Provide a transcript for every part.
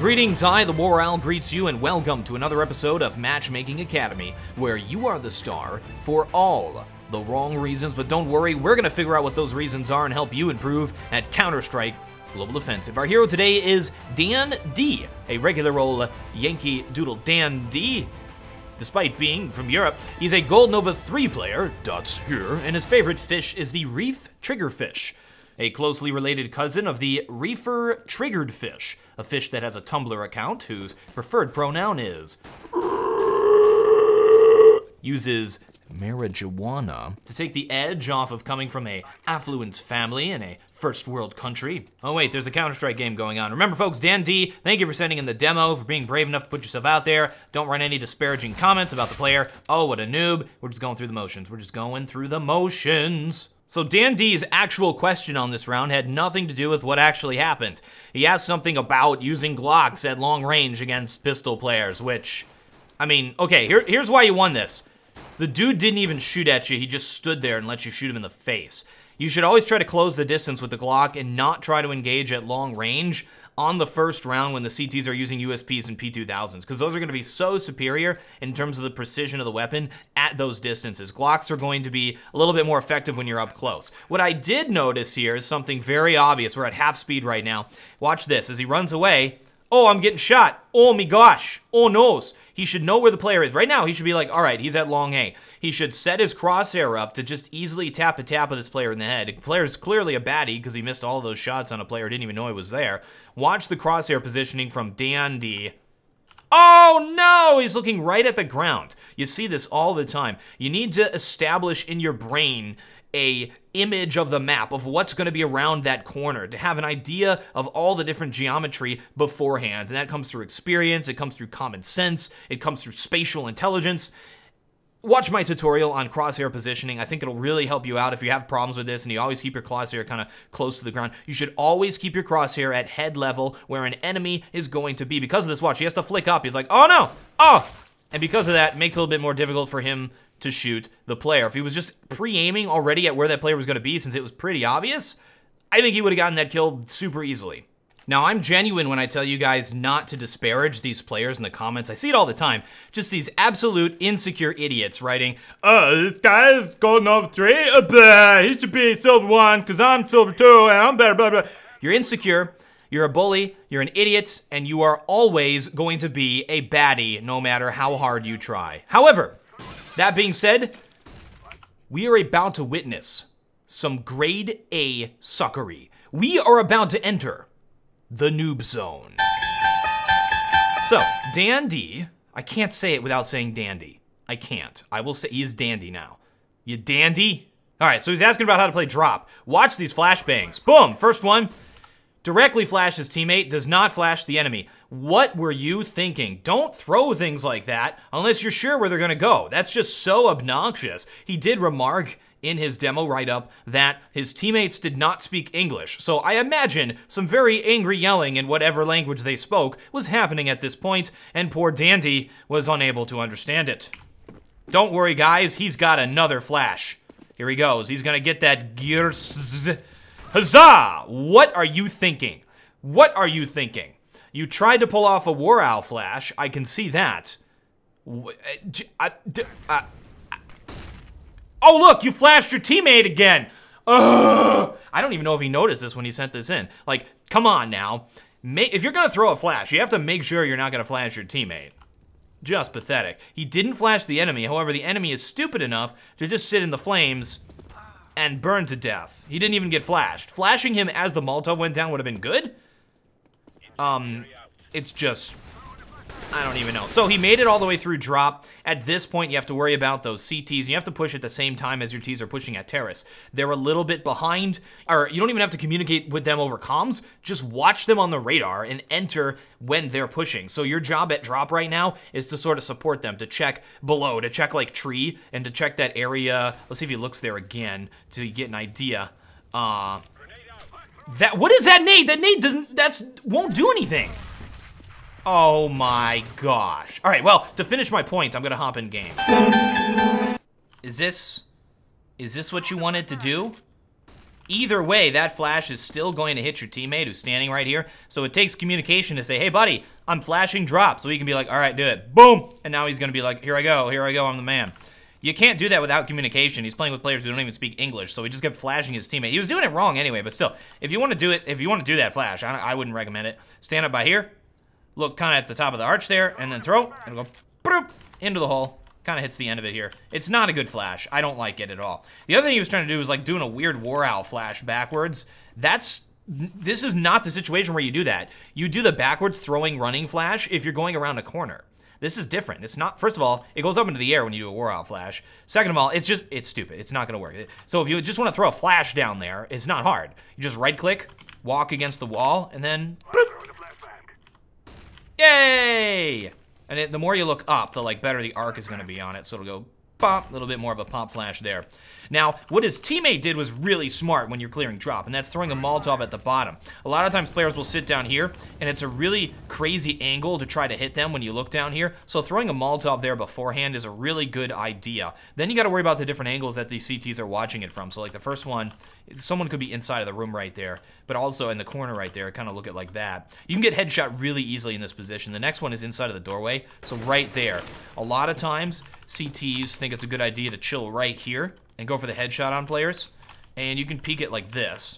Greetings, I, TheWarOwl, greets you and welcome to another episode of Matchmaking Academy, where you are the star for all the wrong reasons, but don't worry, we're gonna figure out what those reasons are and help you improve at Counter-Strike Global Offensive. Our hero today is Dan D, a regular old Yankee Doodle Dan D. Despite being from Europe, he's a Gold Nova 3 player, that's here, and his favorite fish is the reef triggerfish, a closely related cousin of the reefer triggered fish, a fish that has a Tumblr account whose preferred pronoun is uses marijuana to take the edge off of coming from a affluent family in a first world country. Oh wait, there's a Counter-Strike game going on. Remember folks, Dan D, thank you for sending in the demo, for being brave enough to put yourself out there. Don't write any disparaging comments about the player. Oh, what a noob. We're just going through the motions. We're just going through the motions. So Dan D's actual question on this round had nothing to do with what actually happened. He asked something about using Glocks at long range against pistol players, which, I mean, okay, here's why you won this. The dude didn't even shoot at you, he just stood there and let you shoot him in the face. You should always try to close the distance with the Glock and not try to engage at long range on the first round when the CTs are using USPs and P2000s, because those are going to be so superior in terms of the precision of the weapon at those distances. Glocks are going to be a little bit more effective when you're up close. What I did notice here is something very obvious. We're at half speed right now. Watch this. As he runs away, oh, I'm getting shot. Oh my gosh. Oh noes. He should know where the player is. Right now, he should be like, all right, he's at long A. He should set his crosshair up to just easily tap of this player in the head. The player's clearly a baddie because he missed all of those shots on a player who didn't even know he was there. Watch the crosshair positioning from Dan D. Oh no, he's looking right at the ground. You see this all the time. You need to establish in your brain a image of the map of what's going to be around that corner, to have an idea of all the different geometry beforehand. And that comes through experience, it comes through common sense, it comes through spatial intelligence. Watch my tutorial on crosshair positioning. I think it'll really help you out if you have problems with this and you always keep your crosshair kind of close to the ground. You should always keep your crosshair at head level where an enemy is going to be. Because of this, watch, he has to flick up. He's like, oh no, oh! And because of that, it makes it a little bit more difficult for him to shoot the player. If he was just pre-aiming already at where that player was going to be, since it was pretty obvious, I think he would have gotten that kill super easily. Now, I'm genuine when I tell you guys not to disparage these players in the comments. I see it all the time. Just these absolute insecure idiots writing, oh, this guy is Gold Nova 3, blah, he should be Silver 1 because I'm Silver 2 and I'm better, blah, blah. You're insecure, you're a bully, you're an idiot, and you are always going to be a baddie no matter how hard you try. However, that being said, we are about to witness some grade A suckery. We are about to enter the noob zone. So, Dan D, I can't say it without saying dandy. I can't. I will say he's dandy now. You dandy? All right, so he's asking about how to play drop. Watch these flashbangs. Boom, first one. Directly flash his teammate, does not flash the enemy. What were you thinking? Don't throw things like that unless you're sure where they're gonna go. That's just so obnoxious. He did remark in his demo write-up that his teammates did not speak English, so I imagine some very angry yelling in whatever language they spoke was happening at this point, and poor Dandy was unable to understand it. Don't worry guys, he's got another flash. Here he goes, he's gonna get that gears. Huzzah! What are you thinking? What are you thinking? You tried to pull off a TheWarOwl flash, I can see that. Oh look, you flashed your teammate again! Ugh! I don't even know if he noticed this when he sent this in. Like, come on now. If you're gonna throw a flash, you have to make sure you're not gonna flash your teammate. Just pathetic. He didn't flash the enemy, however the enemy is stupid enough to just sit in the flames and burn to death. He didn't even get flashed. Flashing him as the Molotov went down would have been good. It's just, I don't even know. So he made it all the way through drop. At this point, you have to worry about those CTs. You have to push at the same time as your Ts are pushing at terrace. They're a little bit behind, or you don't even have to communicate with them over comms. Just watch them on the radar and enter when they're pushing. So your job at drop right now is to sort of support them, to check below, to check like tree, and to check that area. Let's see if he looks there again to get an idea. What is that nade? That nade won't do anything. Oh my gosh. All right, well, to finish my point, I'm gonna hop in game. Is this what you wanted to do? either way, that flash is still going to hit your teammate who's standing right here. So it takes communication to say, hey, buddy, I'm flashing drop. So he can be like, all right, do it. Boom. And now he's going to be like, here I go, I'm the man. You can't do that without communication. He's playing with players who don't even speak English, so he just kept flashing his teammate. He was doing it wrong anyway, but still, if you want to do it, if you want to do that flash, I wouldn't recommend it. Stand up by here, look kind of at the top of the arch there, and then throw, and go boop, into the hole. Kind of hits the end of it here. It's not a good flash. I don't like it at all. The other thing he was trying to do was like doing a weird TheWarOwl flash backwards. This is not the situation where you do that. You do the backwards throwing running flash if you're going around a corner. This is different. It's not, first of all, it goes up into the air when you do a TheWarOwl flash. Second of all, it's stupid. It's not gonna work. So if you just wanna throw a flash down there, it's not hard. You just right click, walk against the wall, and then, boop. Yay! And the more you look up, the better the arc is gonna be on it. So it'll go pop, a little bit more of a pop flash there. Now, what his teammate did was really smart when you're clearing drop, and that's throwing a Molotov at the bottom. A lot of times players will sit down here, and it's a really crazy angle to try to hit them when you look down here, so throwing a Molotov there beforehand is a really good idea. Then you gotta worry about the different angles that these CTs are watching it from. So like the first one, someone could be inside of the room right there, but also in the corner right there, kind of look at like that. You can get headshot really easily in this position. The next one is inside of the doorway, so right there. A lot of times, CTs think it's a good idea to chill right here and go for the headshot on players, and you can peek it like this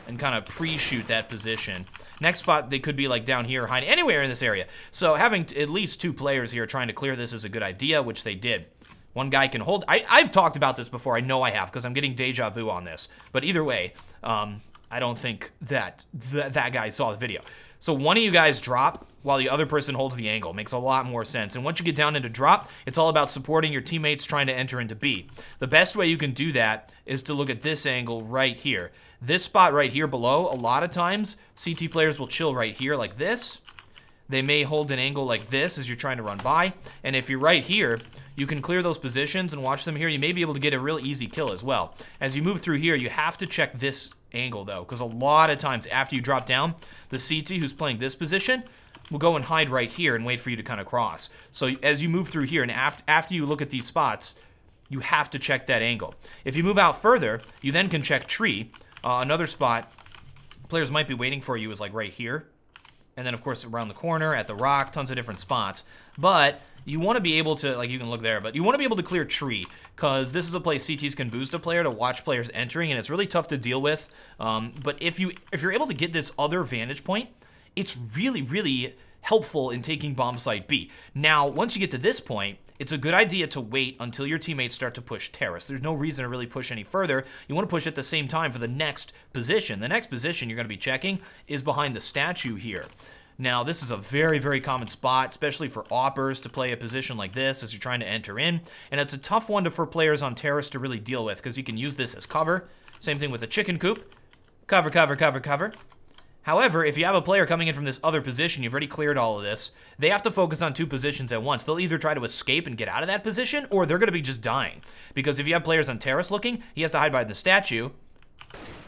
and kind of pre-shoot that position. Next spot, they could be like down here, hiding anywhere in this area. So having at least 2 players here trying to clear this is a good idea, which they did. One guy can hold. I've talked about this before. I know I have, because I'm getting deja vu on this. But either way, I don't think that guy saw the video. So one of you guys drop while the other person holds the angle. Makes a lot more sense. And once you get down into drop, it's all about supporting your teammates trying to enter into B. The best way you can do that is to look at this angle right here. This spot right here below, a lot of times, CT players will chill right here like this. They may hold an angle like this as you're trying to run by. And if you're right here, you can clear those positions and watch them here. You may be able to get a real easy kill as well. As you move through here, you have to check this angle though, because a lot of times after you drop down, the CT who's playing this position will go and hide right here and wait for you to kind of cross. So as you move through here and after you look at these spots, you have to check that angle. If you move out further, you then can check tree. Another spot players might be waiting for you is like right here. And then of course around the corner, at the rock, tons of different spots. But you want to be able to, like you can look there, but you want to be able to clear tree, because this is a place CTs can boost a player to watch players entering, and it's really tough to deal with. But if you're able to get this other vantage point, it's really, really helpful in taking bomb site B. Now, once you get to this point, it's a good idea to wait until your teammates start to push terrace. There's no reason to really push any further. You want to push at the same time for the next position. The next position you're going to be checking is behind the statue here. Now, this is a very, very common spot, especially for oppers to play a position like this as you're trying to enter in. And it's a tough one for players on terrace to really deal with, because you can use this as cover. Same thing with the chicken coop. Cover, cover, cover, cover. However, if you have a player coming in from this other position, you've already cleared all of this, they have to focus on 2 positions at once. They'll either try to escape and get out of that position, or they're going to be just dying. Because if you have players on terrace looking, he has to hide behind the statue.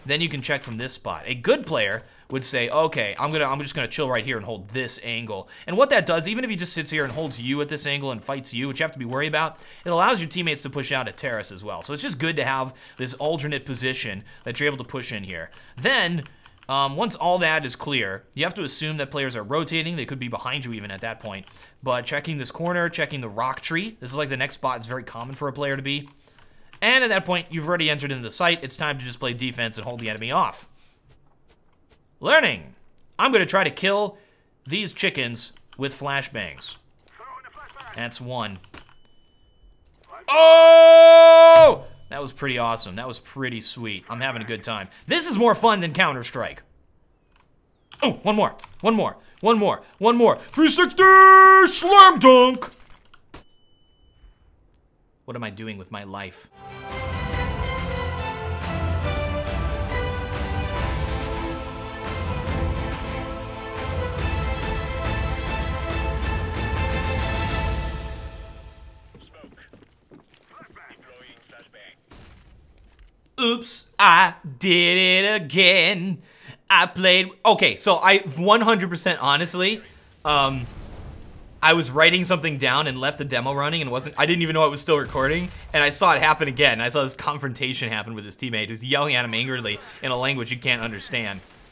Then you can check from this spot. A good player would say, okay, I'm just gonna chill right here and hold this angle. And what that does, even if he just sits here and holds you at this angle and fights you, which you have to be worried about, it allows your teammates to push out at terrace as well. So it's just good to have this alternate position that you're able to push in here. Then, once all that is clear, you have to assume that players are rotating. They could be behind you even at that point. But checking this corner, checking the rock tree. This is like the next spot. It's very common for a player to be. And at that point, you've already entered into the site. It's time to just play defense and hold the enemy off. Learning. I'm going to try to kill these chickens with flashbangs. That's 1. Oh! That was pretty awesome. That was pretty sweet. I'm having a good time. This is more fun than Counter-Strike. Oh, one more. One more. One more. One more. 360! Slam dunk! What am I doing with my life? Oops, I did it again. I played, okay, so I 100% honestly, I was writing something down and left the demo running and I didn't even know it was still recording, and I saw it happen again. I saw this confrontation happen with his teammate who's yelling at him angrily in a language you can't understand.